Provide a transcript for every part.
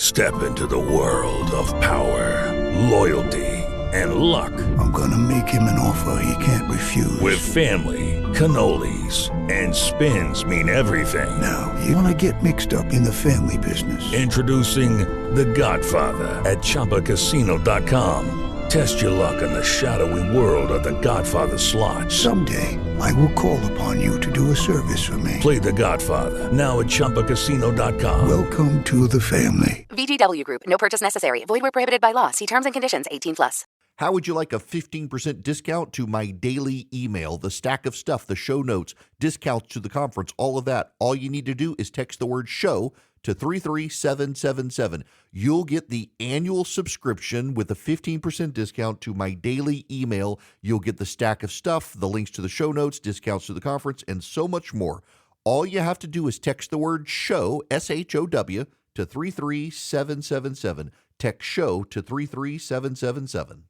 Step into the world of power, loyalty, and luck. I'm gonna make him an offer he can't refuse. With family, cannolis, and spins mean everything. Now, you wanna get mixed up in the family business. Introducing The Godfather at ChumbaCasino.com. Test your luck in the shadowy world of The Godfather slot. Someday, I will call upon you to do a service for me. Play The Godfather, now at ChumbaCasino.com. Welcome to the family. VGW Group. No purchase necessary. Void where prohibited by law. See terms and conditions. 18+. How would you like a 15% discount to my daily email, the stack of stuff, the show notes, discounts to the conference, all of that? All you need to do is text the word show to 33777. You'll get the annual subscription with a 15% discount to my daily email. You'll get the stack of stuff, the links to the show notes, discounts to the conference, and so much more. All you have to do is text the word show, SHOW, to 33777. Text show to 33777.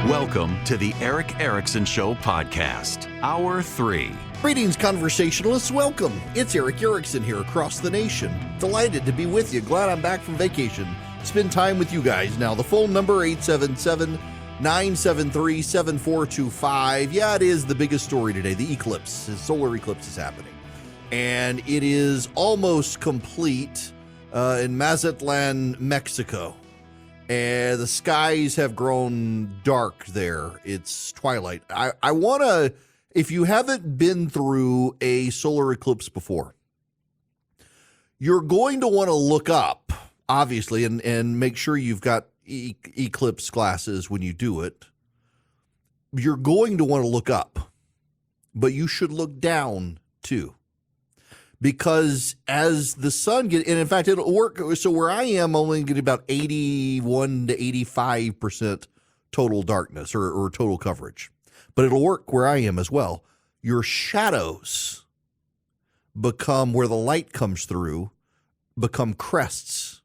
Welcome to the Eric Erickson Show podcast, Hour 3. Greetings, conversationalists. Welcome. It's Eric Erickson here across the nation. Delighted to be with you. Glad I'm back from vacation. Spend time with you guys. Now, the phone number, 877-973-7425. Yeah, it is the biggest story today. The eclipse, the solar eclipse is happening. And it is almost complete in Mazatlan, Mexico. And the skies have grown dark there. It's twilight. I want to, if you haven't been through a solar eclipse before, you're going to want to look up, obviously, and make sure you've got eclipse glasses when you do it. You're going to want to look up, but you should look down too. Because as the sun gets, and in fact, it'll work. So where I am, only getting about 81 to 85% total darkness or total coverage. But it'll work where I am as well. Your shadows become, where the light comes through, become crests.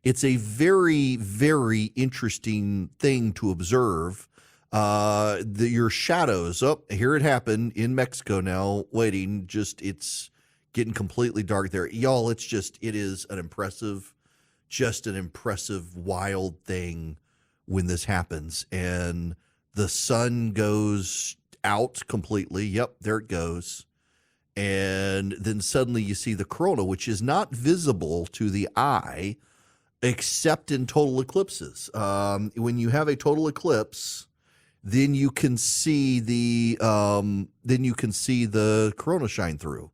It's a very, very interesting thing to observe. Your shadows, here it happened in Mexico now, waiting, it's getting completely dark there. Y'all, it is an impressive, wild thing when this happens. And the sun goes out completely. Yep, there it goes. And then suddenly you see the corona, which is not visible to the eye except in total eclipses. When you have a total eclipse, then you can see the corona shine through.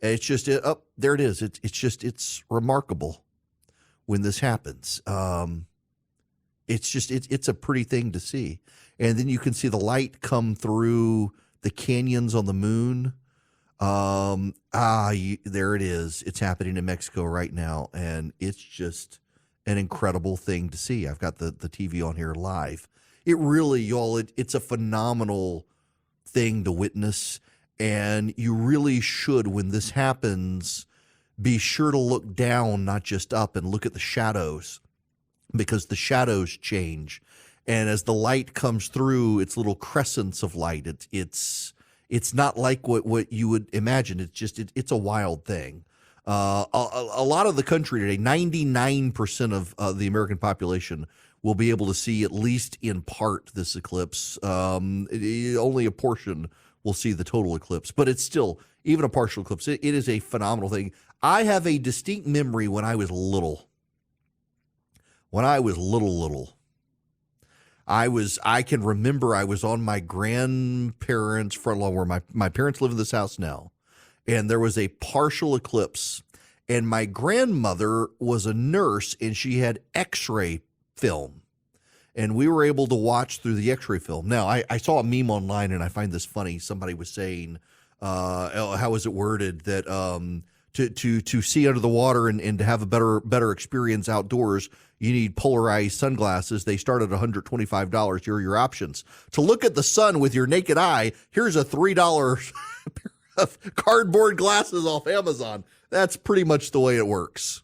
It's just, there it is. It's remarkable when this happens. It's a pretty thing to see. And then you can see the light come through the canyons on the moon. There it is. It's happening in Mexico right now. And it's just an incredible thing to see. I've got the TV on here live. It really, y'all, it's a phenomenal thing to witness. And you really should, when this happens, be sure to look down, not just up, and look at the shadows, because the shadows change. And as the light comes through, it's little crescents of light. It's not like what you would imagine. It's a wild thing. A lot of the country today, 99% of the American population will be able to see, at least in part, this eclipse. Only a portion will see the total eclipse, but it's still, even a partial eclipse, it is a phenomenal thing. I have a distinct memory when I was little. I can remember I was on my grandparents' front lawn, where my parents live in this house now, and there was a partial eclipse, and my grandmother was a nurse, and she had x-ray film. And we were able to watch through the x-ray film. Now, I saw a meme online, and I find this funny. Somebody was saying, how was it worded, that to see under the water and to have a better experience outdoors, you need polarized sunglasses. They start at $125. Here are your options. To look at the sun with your naked eye, here's a $3 pair of cardboard glasses off Amazon. That's pretty much the way it works.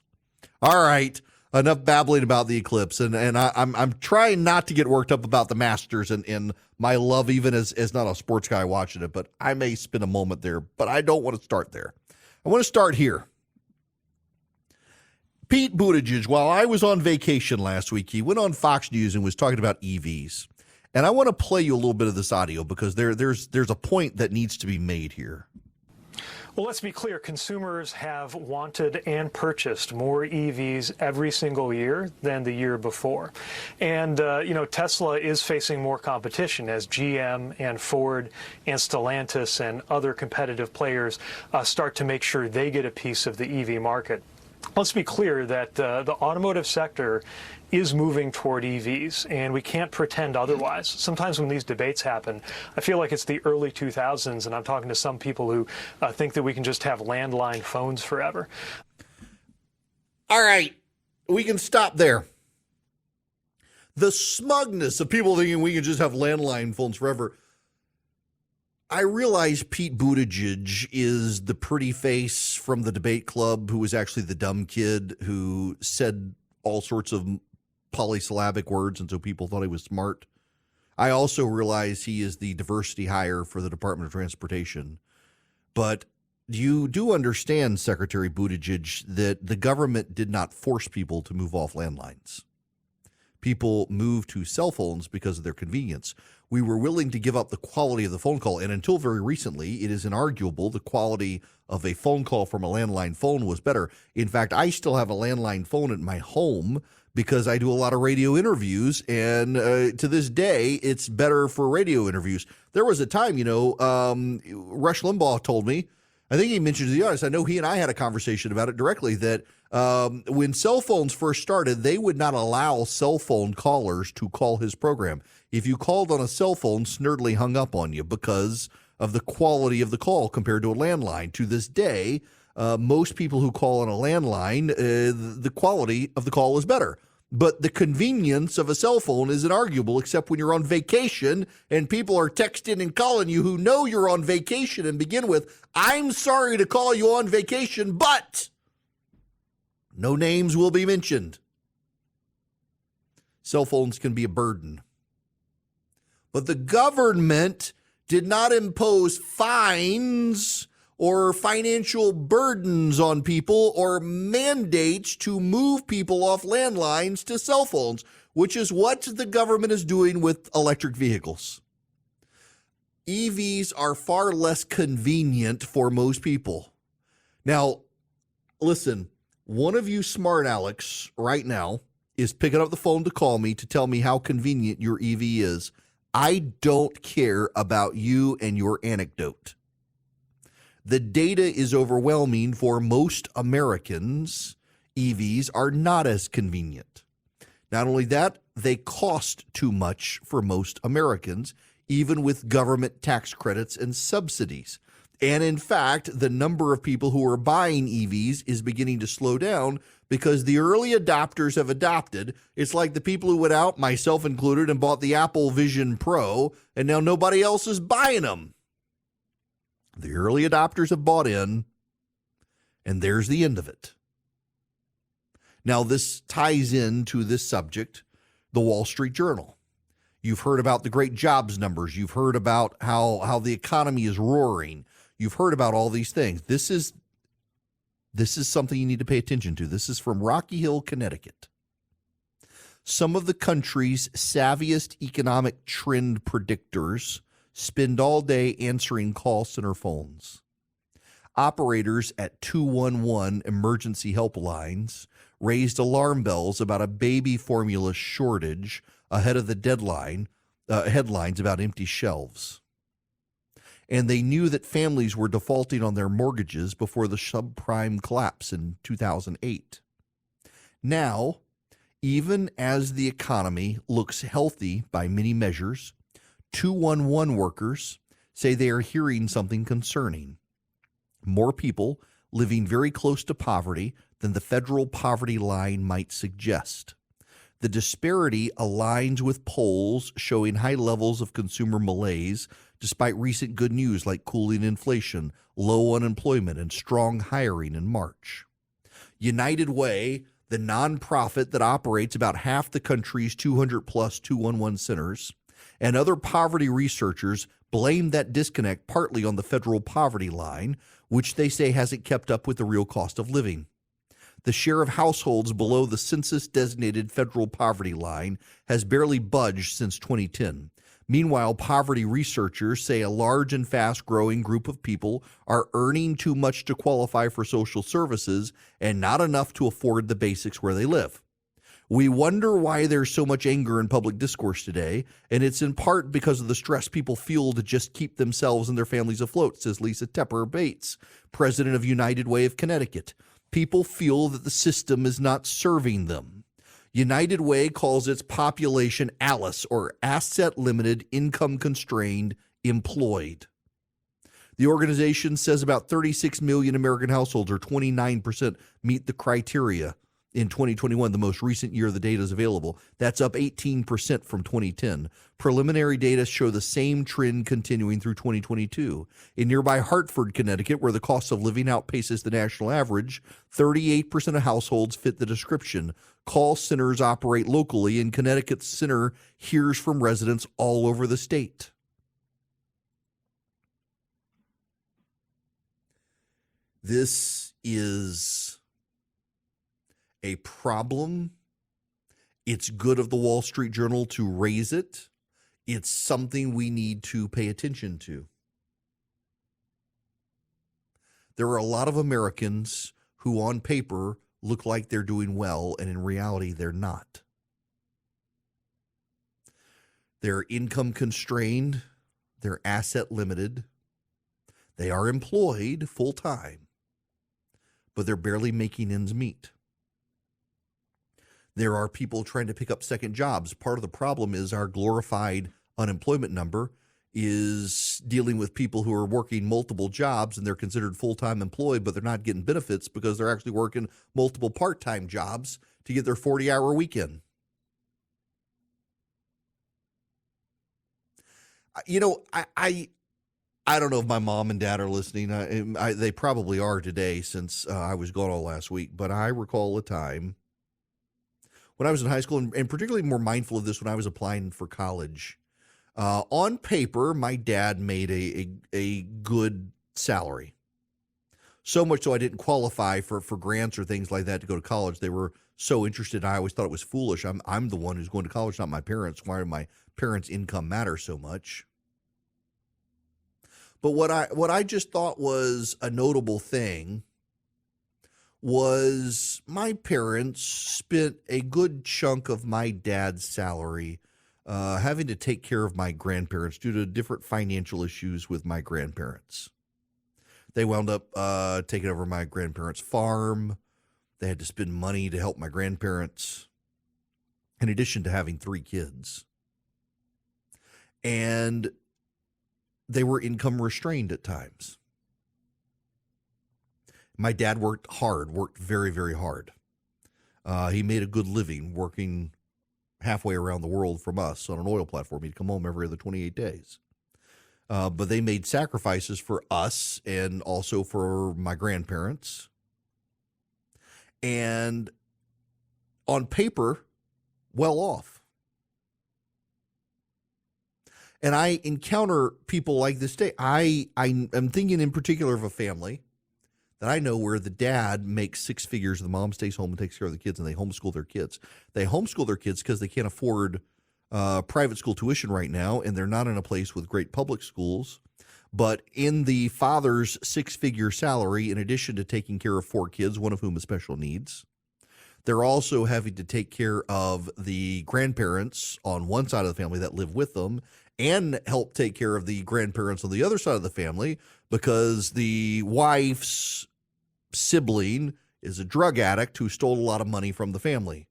All right. enough babbling about the eclipse, and I'm trying not to get worked up about the Masters and my love, even as not a sports guy watching it, but I may spend a moment there, but I don't want to start there. I want to start here. Pete Buttigieg, while I was on vacation last week, he went on Fox News and was talking about EVs. And I want to play you a little bit of this audio because there's a point that needs to be made here. Well, let's be clear. Consumers have wanted and purchased more EVs every single year than the year before. And, Tesla is facing more competition as GM and Ford and Stellantis and other competitive players start to make sure they get a piece of the EV market. Let's be clear that the automotive sector is moving toward EVs, and we can't pretend otherwise. Sometimes when these debates happen, I feel like it's the early 2000s, and I'm talking to some people who think that we can just have landline phones forever. All right, we can stop there. The smugness of people thinking we can just have landline phones forever. I realize Pete Buttigieg is the pretty face from the debate club who was actually the dumb kid who said all sorts of polysyllabic words, and so people thought he was smart. I also realize he is the diversity hire for the Department of Transportation. But you do understand, Secretary Buttigieg, that the government did not force people to move off landlines. People moved to cell phones because of their convenience. We were willing to give up the quality of the phone call, and until very recently, it is inarguable the quality of a phone call from a landline phone was better. In fact, I still have a landline phone at my home because I do a lot of radio interviews, and to this day, it's better for radio interviews. There was a time, Rush Limbaugh told me, I think he mentioned to the audience, I know he and I had a conversation about it directly, that when cell phones first started, they would not allow cell phone callers to call his program. If you called on a cell phone, Snerdley hung up on you because of the quality of the call compared to a landline. To this day, most people who call on a landline, the quality of the call is better. But the convenience of a cell phone is inarguable, except when you're on vacation and people are texting and calling you who know you're on vacation and begin with, I'm sorry to call you on vacation, but no names will be mentioned. Cell phones can be a burden. But the government did not impose fines or financial burdens on people or mandates to move people off landlines to cell phones, which is what the government is doing with electric vehicles. EVs are far less convenient for most people. Now, listen, one of you smart Alex right now is picking up the phone to call me to tell me how convenient your EV is. I don't care about you and your anecdote. The data is overwhelming for most Americans. EVs are not as convenient. Not only that, they cost too much for most Americans, even with government tax credits and subsidies. And in fact, the number of people who are buying EVs is beginning to slow down because the early adopters have adopted. It's like the people who went out, myself included, and bought the Apple Vision Pro, and now nobody else is buying them. The early adopters have bought in, and there's the end of it. Now, this ties into this subject, the Wall Street Journal. You've heard about the great jobs numbers. You've heard about how the economy is roaring. You've heard about all these things. This is something you need to pay attention to. This is from Rocky Hill, Connecticut. Some of the country's savviest economic trend predictors spend all day answering call center phones. Operators at 211 emergency helplines raised alarm bells about a baby formula shortage ahead of the headlines about empty shelves. And they knew that families were defaulting on their mortgages before the subprime collapse in 2008. Now, even as the economy looks healthy by many measures, 211 workers say they are hearing something concerning. More people living very close to poverty than the federal poverty line might suggest. The disparity aligns with polls showing high levels of consumer malaise despite recent good news like cooling inflation, low unemployment, and strong hiring in March. United Way, the nonprofit that operates about half the country's 200 plus 211 centers, and other poverty researchers blame that disconnect partly on the federal poverty line, which they say hasn't kept up with the real cost of living. The share of households below the census-designated federal poverty line has barely budged since 2010. Meanwhile, poverty researchers say a large and fast-growing group of people are earning too much to qualify for social services and not enough to afford the basics where they live. We wonder why there's so much anger in public discourse today, and it's in part because of the stress people feel to just keep themselves and their families afloat, says Lisa Tepper Bates, president of United Way of Connecticut. People feel that the system is not serving them. United Way calls its population ALICE, or Asset Limited, Income Constrained, Employed. The organization says about 36 million American households, or 29%, meet the criteria in 2021, the most recent year the data is available. That's up 18% from 2010. Preliminary data show the same trend continuing through 2022. In nearby Hartford, Connecticut, where the cost of living outpaces the national average, 38% of households fit the description. Call centers operate locally, and Connecticut's center hears from residents all over the state. This is a problem. It's good of the Wall Street Journal to raise it. It's something we need to pay attention to. There are a lot of Americans who on paper look like they're doing well, and in reality, they're not. They're income constrained. They're asset limited. They are employed full time, but they're barely making ends meet. There are people trying to pick up second jobs. Part of the problem is our glorified unemployment number is dealing with people who are working multiple jobs and they're considered full-time employed, but they're not getting benefits because they're actually working multiple part-time jobs to get their 40-hour weekend. You know, I don't know if my mom and dad are listening. They probably are today since I was gone all last week, but I recall a time when I was in high school, and particularly more mindful of this when I was applying for college. On paper, my dad made a good salary. So much so I didn't qualify for grants or things like that to go to college. They were so interested. I always thought it was foolish. I'm the one who's going to college, not my parents. Why do my parents' income matter so much? But what I just thought was a notable thing was my parents spent a good chunk of my dad's salary having to take care of my grandparents due to different financial issues with my grandparents. They wound up taking over my grandparents' farm. They had to spend money to help my grandparents, in addition to having 3 kids. And they were income restrained at times. My dad worked very, very hard. He made a good living working halfway around the world from us on an oil platform. He'd come home every other 28 days. But they made sacrifices for us and also for my grandparents. And on paper, well off. And I encounter people like this today. I'm thinking in particular of a family that I know where the dad makes 6 figures, the mom stays home and takes care of the kids, and they homeschool their kids. They homeschool their kids because they can't afford private school tuition right now, and they're not in a place with great public schools. But in the father's 6-figure salary, in addition to taking care of 4 kids, one of whom has special needs, they're also having to take care of the grandparents on one side of the family that live with them and help take care of the grandparents on the other side of the family because the wife's sibling is a drug addict who stole a lot of money from the family.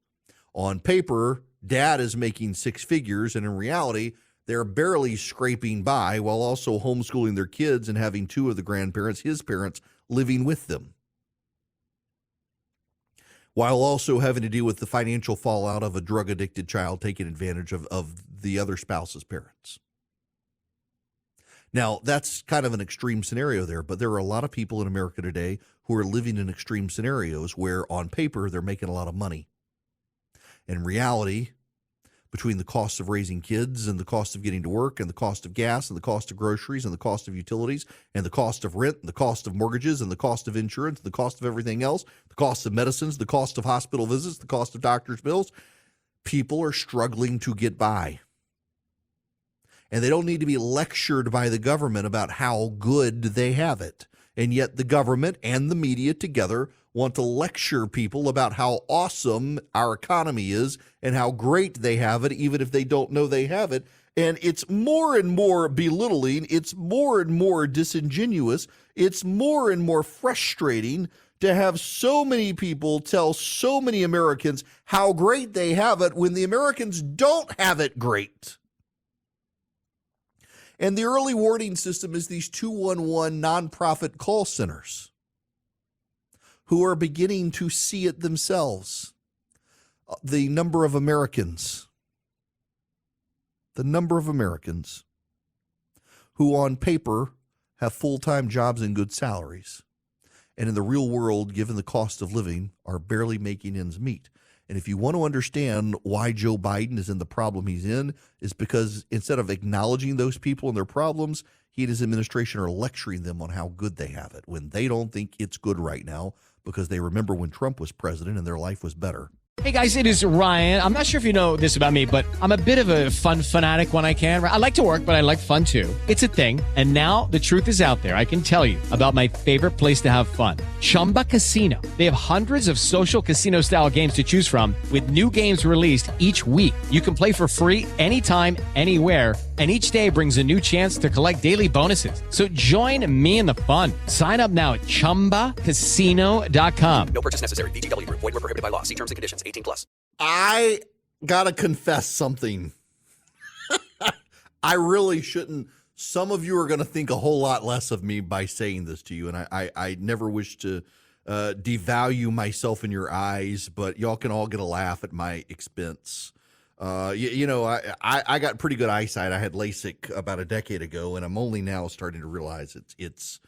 On paper, dad is making 6 figures, and in reality, they're barely scraping by while also homeschooling their kids and having 2 of the grandparents, his parents, living with them, while also having to deal with the financial fallout of a drug-addicted child taking advantage of the other spouse's parents. Now, that's kind of an extreme scenario there, but there are a lot of people in America today who are living in extreme scenarios where on paper they're making a lot of money. In reality, between the cost of raising kids and the cost of getting to work and the cost of gas and the cost of groceries and the cost of utilities and the cost of rent and the cost of mortgages and the cost of insurance, the cost of everything else, the cost of medicines, the cost of hospital visits, the cost of doctor's bills, people are struggling to get by. And they don't need to be lectured by the government about how good they have it. And yet the government and the media together want to lecture people about how awesome our economy is and how great they have it, even if they don't know they have it. And it's more and more belittling. It's more and more disingenuous. It's more and more frustrating to have so many people tell so many Americans how great they have it when the Americans don't have it great. And the early warning system is these 211 nonprofit call centers who are beginning to see it themselves. The number of Americans who on paper have full-time jobs and good salaries, and in the real world, given the cost of living, are barely making ends meet. And if you want to understand why Joe Biden is in the problem he's in, is because instead of acknowledging those people and their problems, he and his administration are lecturing them on how good they have it when they don't think it's good right now because they remember when Trump was president and their life was better. Hey guys, it is Ryan. I'm not sure if you know this about me, but I'm a bit of a fun fanatic when I can. I like to work, but I like fun too. It's a thing. And now the truth is out there. I can tell you about my favorite place to have fun. Chumba Casino. They have hundreds of social casino style games to choose from with new games released each week. You can play for free anytime, anywhere. And each day brings a new chance to collect daily bonuses. So join me in the fun. Sign up now at ChumbaCasino.com. No purchase necessary. VGW Group. Void where prohibited by law. See terms and conditions. 18+. I gotta confess something. I really shouldn't. Some of you are going to think a whole lot less of me by saying this to you, and I never wish to devalue myself in your eyes, but y'all can all get a laugh at my expense. I got pretty good eyesight. I had LASIK about a decade ago, and I'm only now starting to realize it's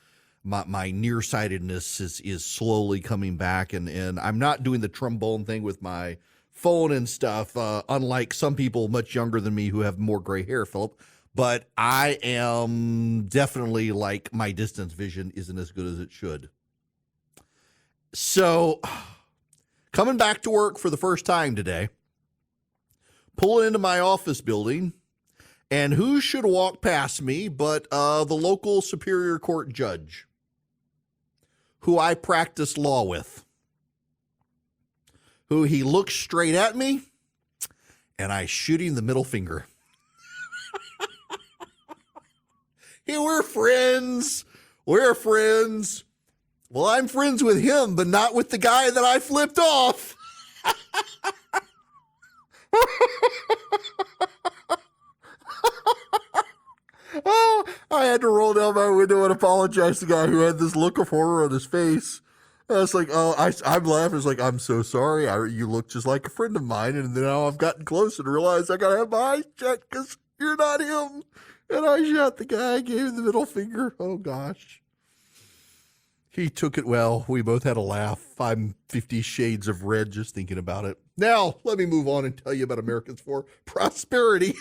my nearsightedness is slowly coming back, and I'm not doing the trombone thing with my phone and stuff, unlike some people much younger than me who have more gray hair, Philip. But I am definitely like my distance vision isn't as good as it should. So coming back to work for the first time today, pulling into my office building, and who should walk past me but the local Superior Court judge who I practice law with, who he looks straight at me, and I shoot him the middle finger. Hey, we're friends. We're friends. Well, I'm friends with him, but not with the guy that I flipped off. Oh, I had to roll down my window and apologize to the guy who had this look of horror on his face. I was like, I'm laughing. It's like, I'm so sorry. You look just like a friend of mine. And then now I've gotten close and realized I got to have my eyes checked because you're not him. And I shot the guy, gave him the middle finger. Oh, gosh. He took it well. We both had a laugh. I'm 50 shades of red just thinking about it. Now, let me move on and tell you about Americans for Prosperity.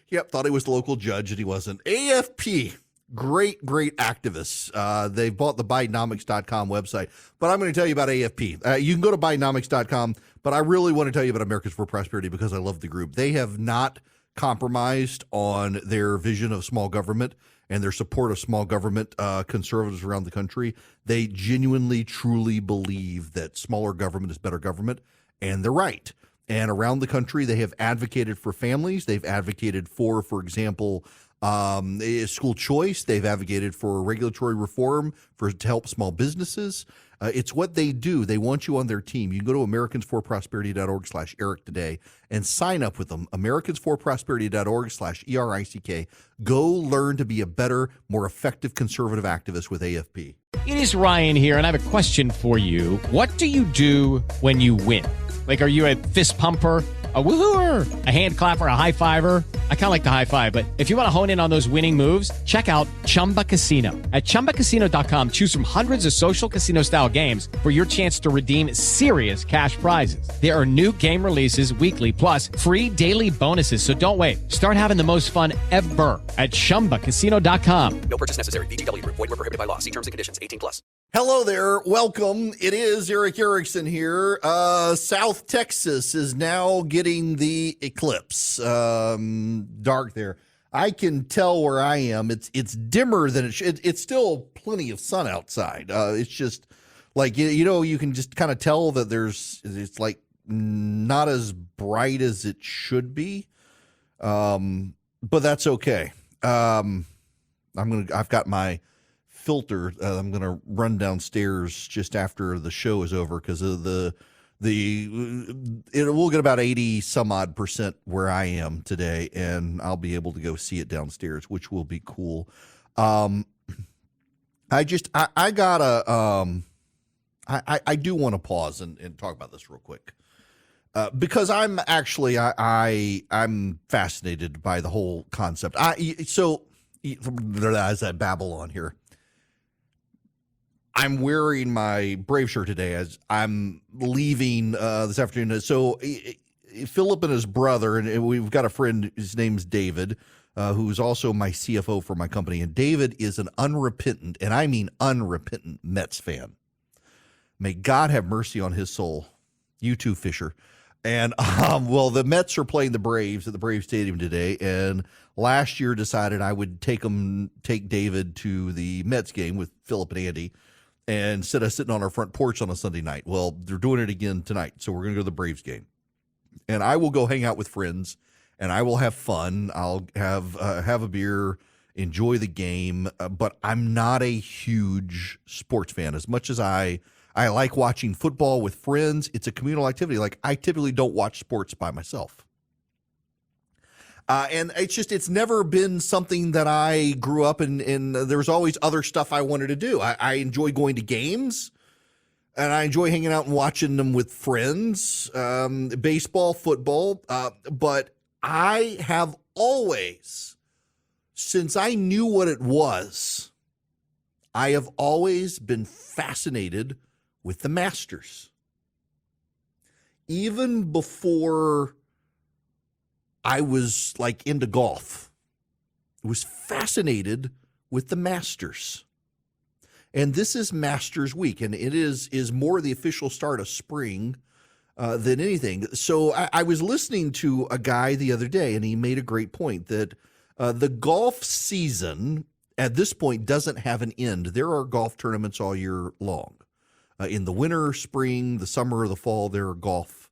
Yep, thought he was the local judge, and he wasn't. AFP, great activists. They bought the Bidenomics.com website. But I'm going to tell you about AFP. You can go to Bidenomics.com, but I really want to tell you about Americans for Prosperity because I love the group. They have not compromised on their vision of small government and their support of small government conservatives around the country. They genuinely, truly believe that smaller government is better government, and they're right. And around the country, they have advocated for families. They've advocated for example, school choice. They've advocated for regulatory reform to help small businesses. It's what they do. They want you on their team. You can go to americansforprosperity.org/Eric today and sign up with them. americansforprosperity.org/ERICK. Go learn to be a better, more effective conservative activist with AFP. It is Ryan here, and I have a question for you. What do you do when you win? Like, are you a fist pumper? A woohooer, a hand clapper, a high fiver. I kind of like the high five, but if you want to hone in on those winning moves, check out Chumba Casino. At ChumbaCasino.com, choose from hundreds of social casino style games for your chance to redeem serious cash prizes. There are new game releases weekly, plus free daily bonuses. So don't wait. Start having the most fun ever at ChumbaCasino.com. No purchase necessary. VGW Group. Void where prohibited by law. See terms and conditions. 18 plus. Hello there. Welcome. It is Eric Erickson here. South Texas is now getting the eclipse. Dark there. I can tell where I am. It's dimmer than it should. It's still plenty of sun outside. It's just like, you can just kind of tell that it's like not as bright as it should be. But that's okay. I've got my filter. I'm going to run downstairs just after the show is over because of we'll get about 80 some odd % where I am today, and I'll be able to go see it downstairs, which will be cool. I do want to pause and talk about this real quick. Because I'm actually, I'm fascinated by the whole concept. As I babble on here, I'm wearing my Brave shirt today as I'm leaving this afternoon. So Philip and his brother, and we've got a friend, his name's David, who's also my CFO for my company. And David is an unrepentant, and I mean unrepentant, Mets fan. May God have mercy on his soul. You too, Fisher. And, the Mets are playing the Braves at the Brave Stadium today, and last year decided I would take David to the Mets game with Philip and Andy, and instead of sitting on our front porch on a Sunday night. Well, they're doing it again tonight, so we're going to go to the Braves game. And I will go hang out with friends, and I will have fun. I'll have a beer, enjoy the game, but I'm not a huge sports fan. As much as I like watching football with friends. It's a communal activity. Like, I typically don't watch sports by myself. And it's never been something that I grew up in. There was always other stuff I wanted to do. I enjoy going to games, and I enjoy hanging out and watching them with friends, baseball, football. But I have always, since I knew what it was, I have always been fascinated with the Masters. Even before I was like into golf, I was fascinated with the Masters. And this is Masters Week, and it is more the official start of spring than anything. So I was listening to a guy the other day, and he made a great point that the golf season at this point doesn't have an end. There are golf tournaments all year long. In the winter, spring, the summer, the fall, there are golf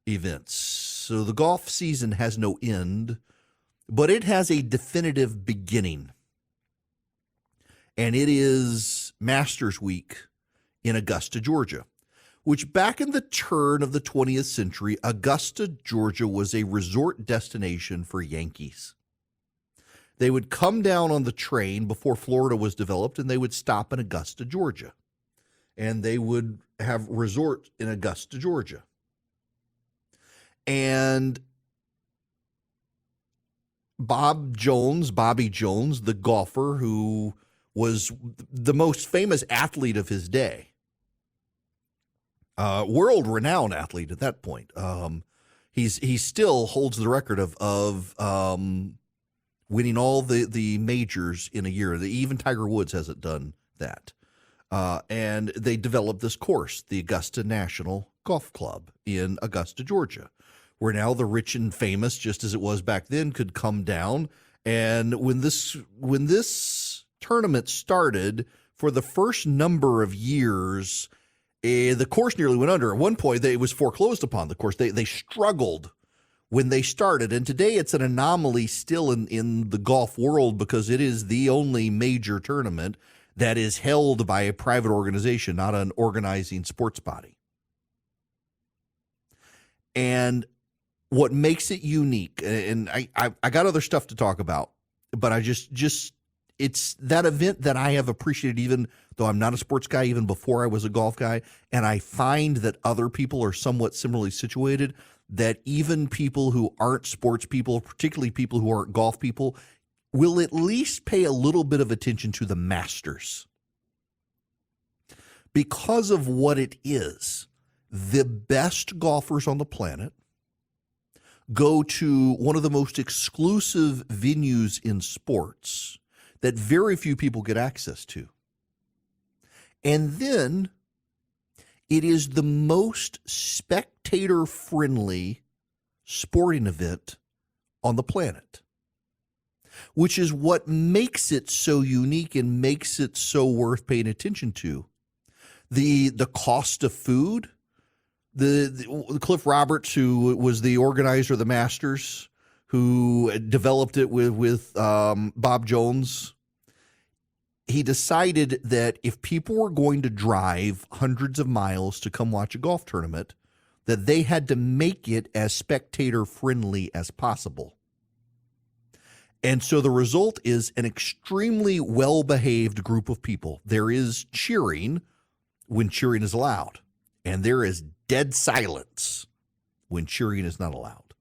events. So the golf season has no end, but it has a definitive beginning. And it is Masters Week in Augusta, Georgia, which back in the turn of the 20th century, Augusta, Georgia was a resort destination for Yankees. They would come down on the train before Florida was developed, and they would stop in Augusta, Georgia. And they would have resort in Augusta, Georgia. And Bobby Jones, the golfer who was the most famous athlete of his day, world-renowned athlete at that point. He still holds the record of winning all the majors in a year. Even Tiger Woods hasn't done that. And they developed this course, the Augusta National Golf Club in Augusta, Georgia, where now the rich and famous, just as it was back then, could come down. And when this tournament started, for the first number of years, the course nearly went under. At one point, it was foreclosed upon. The course they struggled when they started, and today it's an anomaly still in the golf world because it is the only major tournament that is held by a private organization, not an organizing sports body. And what makes it unique, and I got other stuff to talk about, but I just it's that event that I have appreciated, even though I'm not a sports guy, even before I was a golf guy, and I find that other people are somewhat similarly situated. that even people who aren't sports people, particularly people who aren't golf people, will at least pay a little bit of attention to the Masters. Because of what it is, the best golfers on the planet go to one of the most exclusive venues in sports that very few people get access to. And then it is the most spectator-friendly sporting event on the planet, which is what makes it so unique and makes it so worth paying attention to. The cost of food, the Cliff Roberts, who was the organizer of the Masters, who developed it with Bob Jones, he decided that if people were going to drive hundreds of miles to come watch a golf tournament, that they had to make it as spectator-friendly as possible. And so the result is an extremely well-behaved group of people. There is cheering when cheering is allowed, and there is dead silence when cheering is not allowed.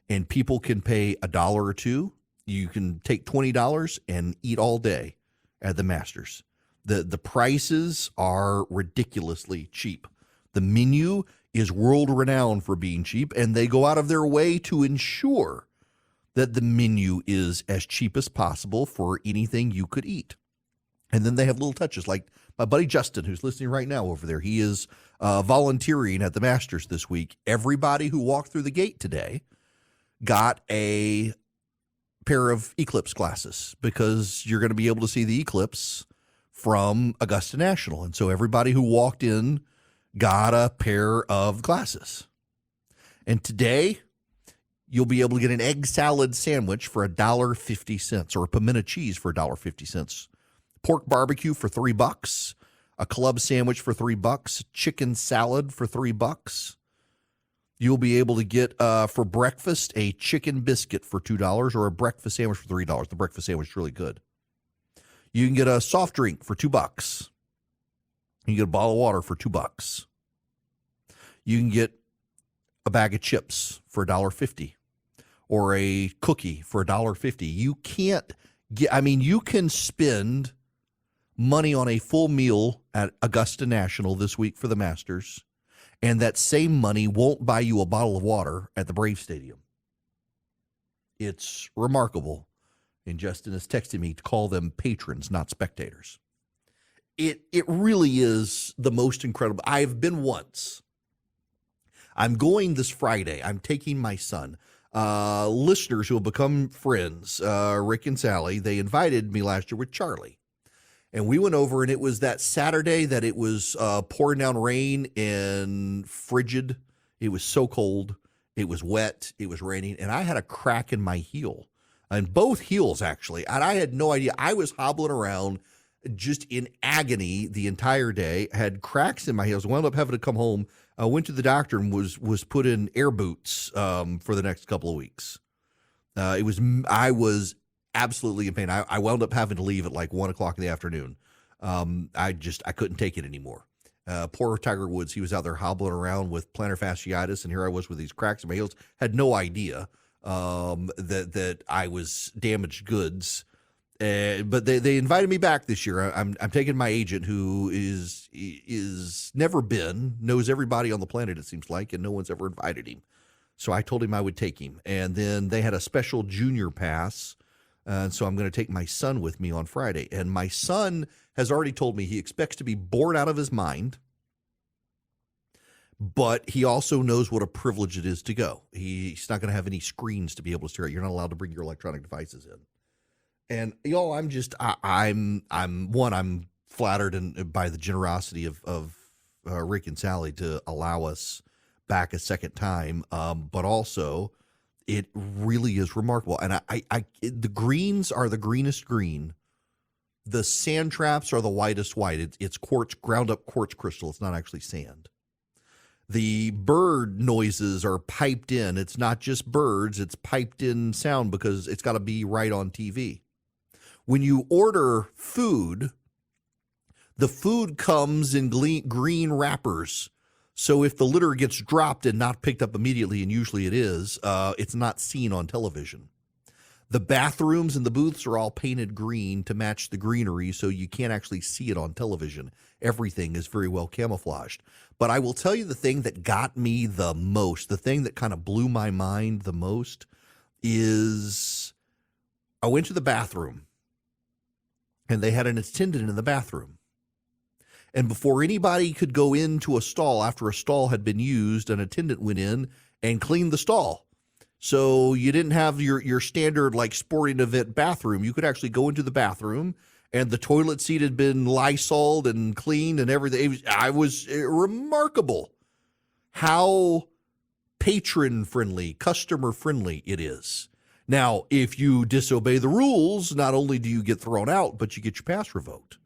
And people can pay $1 or $2. You can take $20 and eat all day at the Masters. The prices are ridiculously cheap. The menu is world-renowned for being cheap, and they go out of their way to ensure that the menu is as cheap as possible for anything you could eat. And then they have little touches, like my buddy Justin, who's listening right now over there. He is volunteering at the Masters this week. Everybody who walked through the gate today got a pair of eclipse glasses, because you're going to be able to see the eclipse from Augusta National. And so everybody who walked in got a pair of glasses. And today, you'll be able to get an egg salad sandwich for $1.50, or a pimento cheese for $1.50. Pork barbecue for $3, a club sandwich for $3, chicken salad for $3. You'll be able to get for breakfast a chicken biscuit for $2, or a breakfast sandwich for $3. The breakfast sandwich is really good. You can get a soft drink for $2. You can get a bottle of water for $2. You can get a bag of chips for $1.50, or a cookie for $1.50. You can't get, you can spend money on a full meal at Augusta National this week for the Masters, and that same money won't buy you a bottle of water at the Brave Stadium. It's remarkable. And Justin has texted me to call them patrons, not spectators. It really is the most incredible. I've been once. I'm going this Friday. I'm taking my son. Listeners who will become friends, Rick and Sally, they invited me last year with Charlie. And we went over, and it was that Saturday that it was pouring down rain and frigid. It was so cold. It was wet. It was raining. And I had a crack in my heel, and both heels, actually. And I had no idea. I was hobbling around just in agony the entire day, had cracks in my heels, wound up having to come home. I went to the doctor and was put in air boots for the next couple of weeks. I was absolutely in pain. I wound up having to leave at like 1 o'clock in the afternoon. I couldn't take it anymore. Poor Tiger Woods, he was out there hobbling around with plantar fasciitis, and here I was with these cracks in my heels. Had no idea that I was damaged goods. But they invited me back this year. I'm taking my agent, who is never been, knows everybody on the planet, it seems like, and no one's ever invited him. So I told him I would take him. And then they had a special junior pass. And so I'm going to take my son with me on Friday. And my son has already told me he expects to be bored out of his mind, but he also knows what a privilege it is to go. He's not going to have any screens to be able to stare at. You're not allowed to bring your electronic devices in. And I'm flattered by the generosity of Rick and Sally to allow us back a second time, but also it really is remarkable. And the greens are the greenest green. The sand traps are the whitest white. It's quartz, ground up quartz crystal. It's not actually sand. The bird noises are piped in. It's not just birds. It's piped in sound because it's got to be right on TV. When you order food, the food comes in green wrappers So if the litter gets dropped and not picked up immediately, and usually it is, it's not seen on television. The bathrooms and the booths are all painted green to match the greenery, so you can't actually see it on television. Everything is very well camouflaged. But I will tell you the thing that got me the most, the thing that kind of blew my mind the most, is I went to the bathroom, and they had an attendant in the bathroom. And before anybody could go into a stall, after a stall had been used, an attendant went in and cleaned the stall. So you didn't have your standard like sporting event bathroom. You could actually go into the bathroom, and the toilet seat had been Lysoled and cleaned and everything. It was remarkable how patron-friendly, customer-friendly it is. Now, if you disobey the rules, not only do you get thrown out, but you get your pass revoked.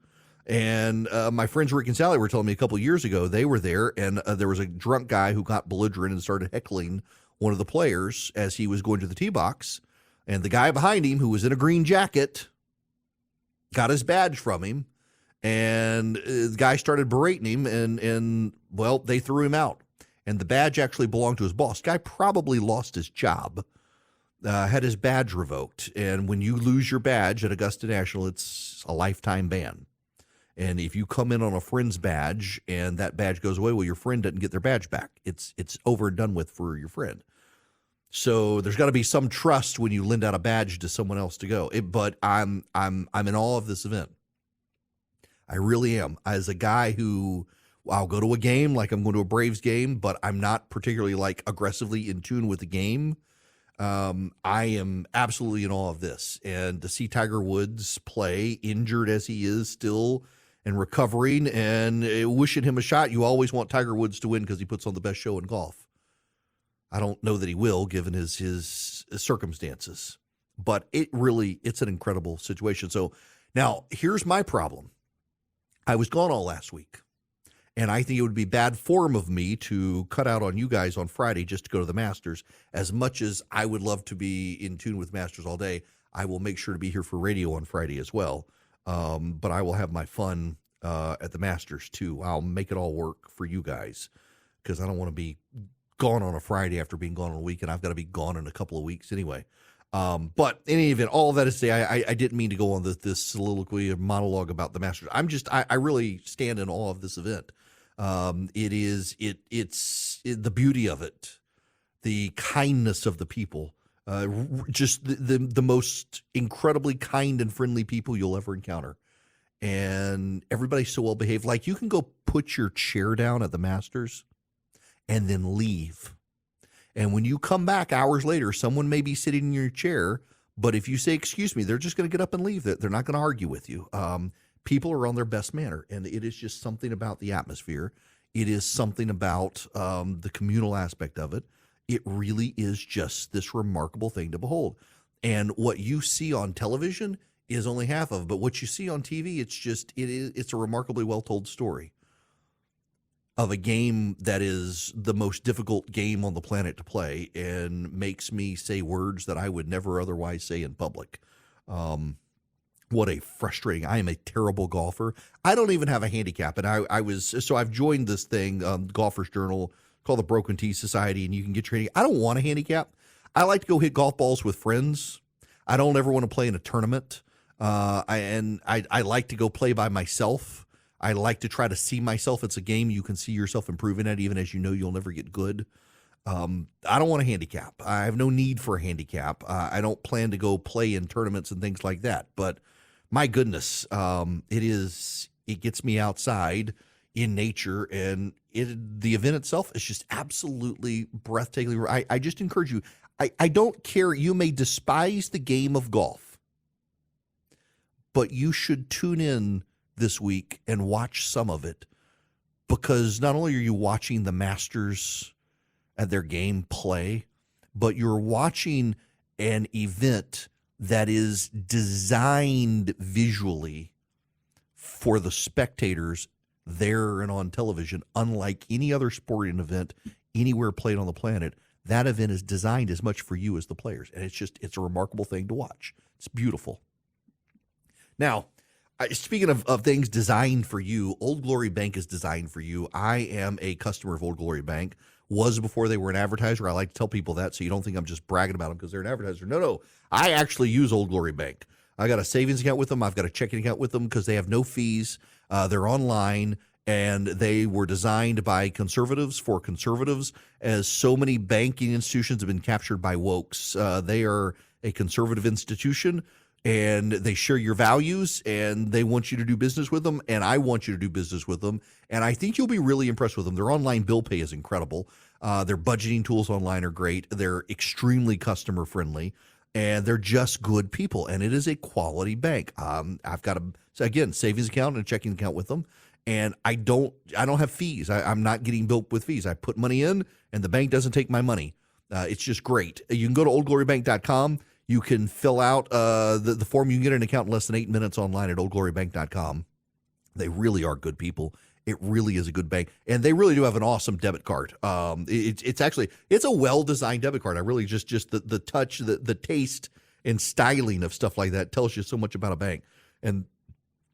And my friends Rick and Sally were telling me a couple of years ago, they were there, and there was a drunk guy who got belligerent and started heckling one of the players as he was going to the tee box. And the guy behind him, who was in a green jacket, got his badge from him. And the guy started berating him, and well, they threw him out. And the badge actually belonged to his boss. Guy probably lost his job, had his badge revoked. And when you lose your badge at Augusta National, it's a lifetime ban. And if you come in on a friend's badge and that badge goes away, well, your friend doesn't get their badge back. It's over and done with for your friend. So there's got to be some trust when you lend out a badge to someone else to go. But I'm in awe of this event. I really am. As a guy who, I'll go to a game like I'm going to a Braves game, but I'm not particularly like aggressively in tune with the game. I am absolutely in awe of this. And to see Tiger Woods play, injured as he is still, and recovering, and wishing him a shot. You always want Tiger Woods to win because he puts on the best show in golf. I don't know that he will, given his circumstances. But it's an incredible situation. So now, here's my problem. I was gone all last week, and I think it would be bad form of me to cut out on you guys on Friday just to go to the Masters. As much as I would love to be in tune with Masters all day, I will make sure to be here for radio on Friday as well. But I will have my fun at the Masters too. I'll make it all work for you guys because I don't want to be gone on a Friday after being gone on a week, and I've got to be gone in a couple of weeks anyway. But in any event, all of that is to say, I didn't mean to go on this soliloquy or monologue about the Masters. I really stand in awe of this event. It's the beauty of it, the kindness of the people. Just the most incredibly kind and friendly people you'll ever encounter. And everybody's so well behaved. Like, you can go put your chair down at the Masters and then leave. And when you come back hours later, someone may be sitting in your chair, but if you say, excuse me, they're just going to get up and leave. They're not going to argue with you. People are on their best manner, and it is just something about the atmosphere. It is something about the communal aspect of it. It really is just this remarkable thing to behold. And what you see on television is only half of it. But what you see on TV, it's a remarkably well-told story of a game that is the most difficult game on the planet to play and makes me say words that I would never otherwise say in public. What a frustrating, I am a terrible golfer. I don't even have a handicap. And I've joined this thing, Golfer's Journal, called the Broken Tee Society, and you can get your handicap. I don't want a handicap. I like to go hit golf balls with friends. I don't ever want to play in a tournament. I like to go play by myself. I like to try to see myself. It's a game you can see yourself improving at, even as you know you'll never get good. I don't want a handicap. I have no need for a handicap. I don't plan to go play in tournaments and things like that. But my goodness, it gets me outside in nature, and the event itself is just absolutely breathtaking. I just encourage you. I don't care. You may despise the game of golf, but you should tune in this week and watch some of it, because not only are you watching the Masters at their game play, but you're watching an event that is designed visually for the spectators there and on television, unlike any other sporting event anywhere played on the planet. That event is designed as much for you as the players, and it's a remarkable thing to watch. It's beautiful. Now, Speaking of things designed for you, Old Glory Bank is designed for you. I am a customer of Old Glory Bank. Was before they were an advertiser. I like to tell people that so you don't think I'm just bragging about them because they're an advertiser. No. I actually use Old Glory Bank. I got a savings account with them. I've got a checking account with them because they have no fees. They're online, and they were designed by conservatives for conservatives, as so many banking institutions have been captured by wokes. They are a conservative institution, and they share your values, and they want you to do business with them, and I want you to do business with them, and I think you'll be really impressed with them. Their online bill pay is incredible. Their budgeting tools online are great. They're extremely customer friendly, and they're just good people, and it is a quality bank. I've got a savings account and a checking account with them, and I don't have fees. I'm not getting billed with fees. I put money in, and the bank doesn't take my money. It's just great. You can go to oldglorybank.com. You can fill out the form. You can get an account in less than 8 minutes online at oldglorybank.com. They really are good people. It really is a good bank, and they really do have an awesome debit card. It's a well-designed debit card. I really just the touch, the taste and styling of stuff like that tells you so much about a bank, and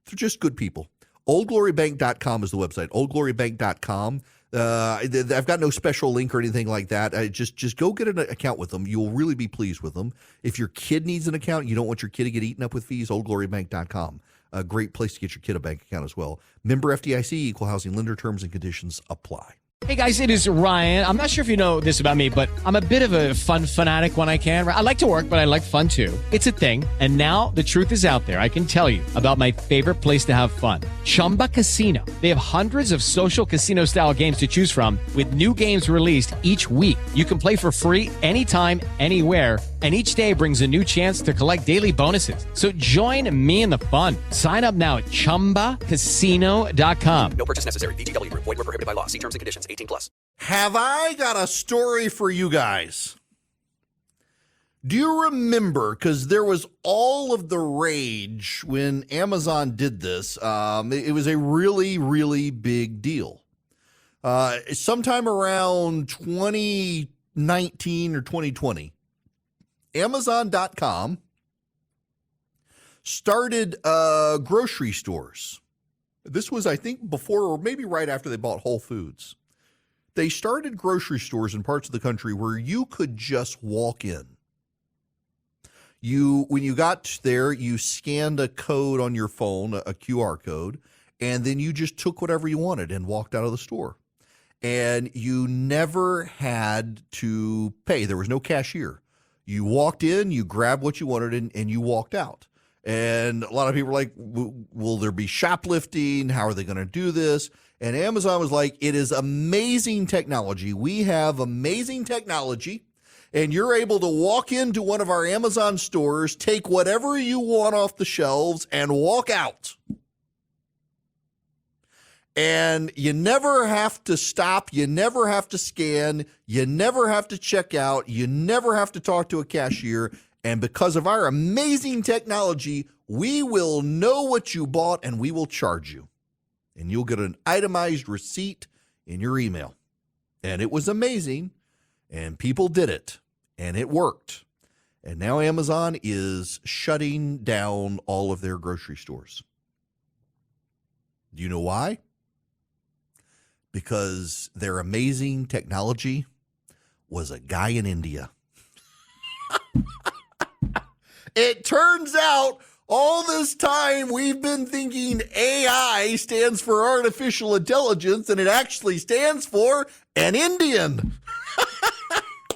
they're just good people. Oldglorybank.com is the website. Oldglorybank.com. I've got no special link or anything like that. Just go get an account with them. You'll really be pleased with them. If your kid needs an account, you don't want your kid to get eaten up with fees, oldglorybank.com. A great place to get your kid a bank account as well. Member FDIC, equal housing lender, terms and conditions apply. Hey guys, it is Ryan. I'm not sure if you know this about me, but I'm a bit of a fun fanatic when I can. I like to work, but I like fun too. It's a thing. And now the truth is out there. I can tell you about my favorite place to have fun. Chumba Casino. They have hundreds of social casino style games to choose from with new games released each week. You can play for free anytime, anywhere. And each day brings a new chance to collect daily bonuses. So join me in the fun. Sign up now at ChumbaCasino.com. No purchase necessary. VGW Group. Void where prohibited by law. See terms and conditions. 18+. Have I got a story for you guys? Do you remember, because there was all of the rage when Amazon did this, it was a really, really big deal. Sometime around 2019 or 2020, Amazon.com started grocery stores. This was, I think, before or maybe right after they bought Whole Foods. They started grocery stores in parts of the country where you could just walk in. When you got there, you scanned a code on your phone, a QR code, and then you just took whatever you wanted and walked out of the store. And you never had to pay. There was no cashier. You walked in, you grabbed what you wanted, and you walked out. And a lot of people were like, will there be shoplifting? How are they going to do this? And Amazon was like, it is amazing technology. We have amazing technology, and you're able to walk into one of our Amazon stores, take whatever you want off the shelves, and walk out. And you never have to stop. You never have to scan. You never have to check out. You never have to talk to a cashier. And because of our amazing technology, we will know what you bought and we will charge you. And you'll get an itemized receipt in your email. And it was amazing. And people did it. And it worked. And now Amazon is shutting down all of their grocery stores. Do you know why? Because their amazing technology was a guy in India. It turns out all this time we've been thinking AI stands for artificial intelligence, and it actually stands for an Indian.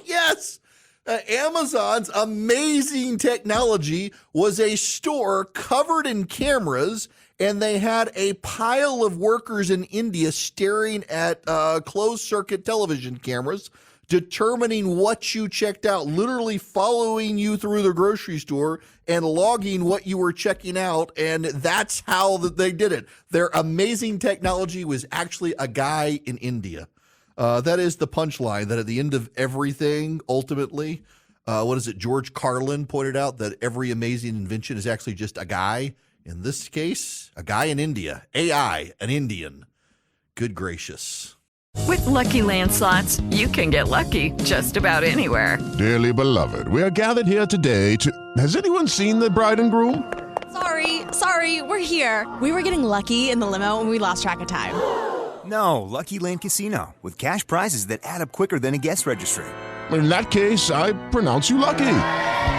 Yes. Amazon's amazing technology was a store covered in cameras, and they had a pile of workers in India staring at closed-circuit television cameras, determining what you checked out, literally following you through the grocery store and logging what you were checking out, and that's how they did it. Their amazing technology was actually a guy in India. That is the punchline, that at the end of everything, ultimately, George Carlin pointed out that every amazing invention is actually just a guy. In this case, a guy in India. AI, an Indian. Good gracious. With Lucky Land Slots, you can get lucky just about anywhere. Dearly beloved, we are gathered here today to... Has anyone seen the bride and groom? Sorry, we're here. We were getting lucky in the limo and we lost track of time. No, Lucky Land Casino, with cash prizes that add up quicker than a guest registry. In that case, I pronounce you lucky.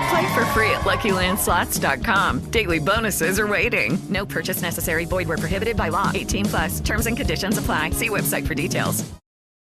Play for free at LuckyLandSlots.com. Daily bonuses are waiting. No purchase necessary. Void where prohibited by law. 18+. Terms and conditions apply. See website for details.